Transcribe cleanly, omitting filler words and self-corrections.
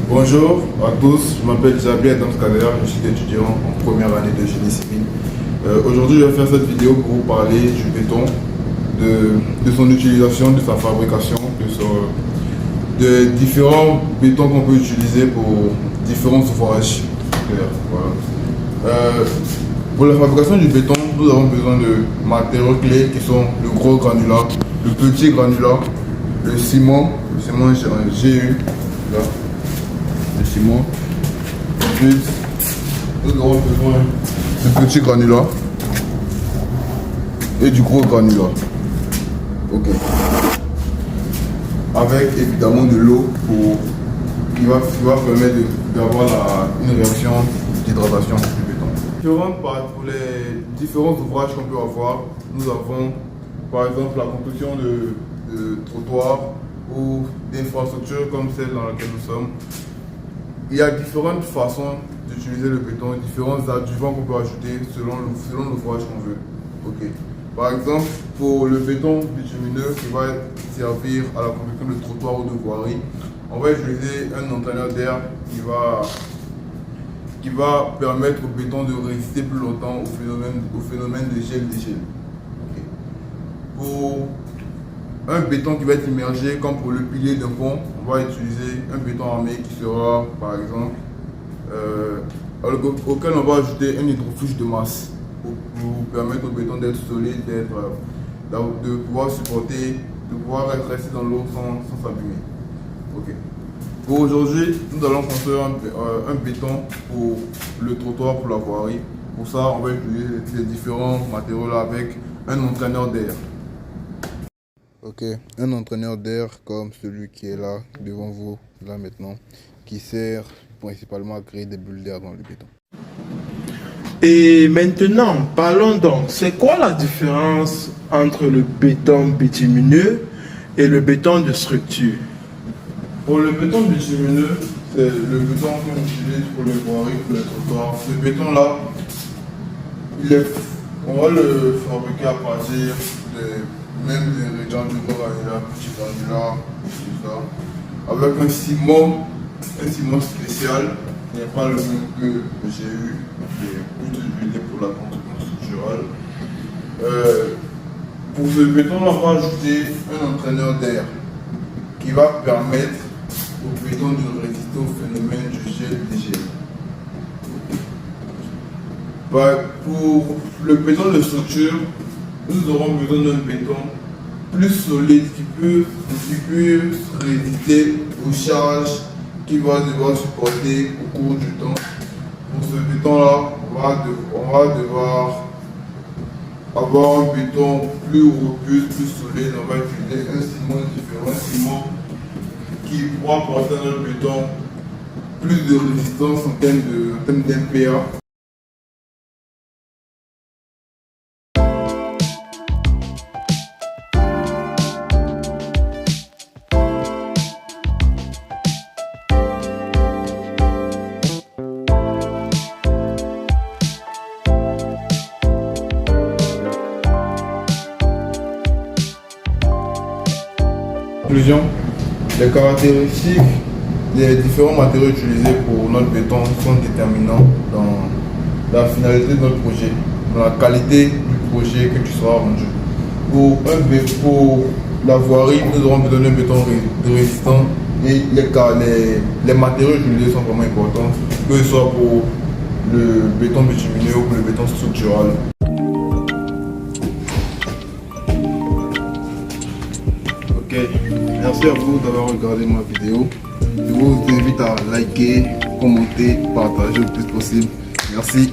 Bonjour à tous, je m'appelle Jabi Adam Skader, je suis étudiant en première année de génie civil. Aujourd'hui, je vais faire cette vidéo pour vous parler du béton, de son utilisation, de sa fabrication, de différents bétons qu'on peut utiliser pour différents ouvrages. Voilà. Pour la fabrication du béton, nous avons besoin de matériaux clés qui sont le gros granulat, le petit granulat, le ciment GU, là, le ciment. Ensuite, nous aurons besoin du petit granulat et du gros granulat. Ok. Avec évidemment de l'eau qui va permettre d'avoir une réaction d'hydratation du béton. Pour les différents ouvrages qu'on peut avoir, nous avons par exemple la construction de trottoirs ou d'infrastructures comme celle dans laquelle nous sommes. Il y a différentes façons d'utiliser le béton, différents adjuvants qu'on peut ajouter selon l'ouvrage qu'on veut. Ok. Par exemple, pour le béton bitumineux qui va servir à la construction de trottoirs ou de voiries, on va utiliser un entraîneur d'air qui va permettre au béton de résister plus longtemps au phénomène de gel-dégel. Okay. Pour un béton qui va être immergé, comme pour le pilier d'un pont, on va utiliser un béton armé qui sera, par exemple, auquel on va ajouter un hydrofuge de masse pour permettre au béton d'être solide, de pouvoir supporter, de pouvoir être resté dans l'eau sans s'abîmer. Okay. Pour aujourd'hui, nous allons construire un béton pour le trottoir, pour la voirie. Pour ça, on va utiliser ces différents matériaux là avec un entraîneur d'air. Ok, un entraîneur d'air comme celui qui est là devant vous, là maintenant, qui sert principalement à créer des bulles d'air dans le béton. Et maintenant, parlons donc, c'est quoi la différence entre le béton bitumineux et le béton de structure? Pour le béton bitumineux, c'est le béton qu'on utilise pour les voiries, pour les trottoirs. Ce béton-là, on va le fabriquer à partir des ingrédients du gros granulat, petit granulat, tout ça. Avec un ciment spécial, qui n'est pas le même que j'ai eu, qui est plus utilisé pour la construction structurale. Pour ce béton-là, on va ajouter un entraîneur d'air qui va permettre au béton de résister au phénomène du gel-dégel. Pour le béton de structure, nous aurons besoin d'un béton plus solide qui peut résister aux charges qu'il va devoir supporter au cours du temps. Pour ce béton-là, on va devoir avoir un béton plus robuste, plus solide. On va utiliser un ciment différent, un ciment qui pourra apporter à notre béton plus de résistance en termes d'MPa. Conclusion, les caractéristiques des différents matériaux utilisés pour notre béton sont déterminants dans la finalité de notre projet, dans la qualité du projet que tu seras rendu. Pour la voirie, nous aurons besoin d'un béton résistant et les matériaux utilisés sont vraiment importants, que ce soit pour le béton bitumineux ou pour le béton structural. Merci à vous d'avoir regardé ma vidéo. Je vous invite à liker, commenter, partager le plus possible. Merci.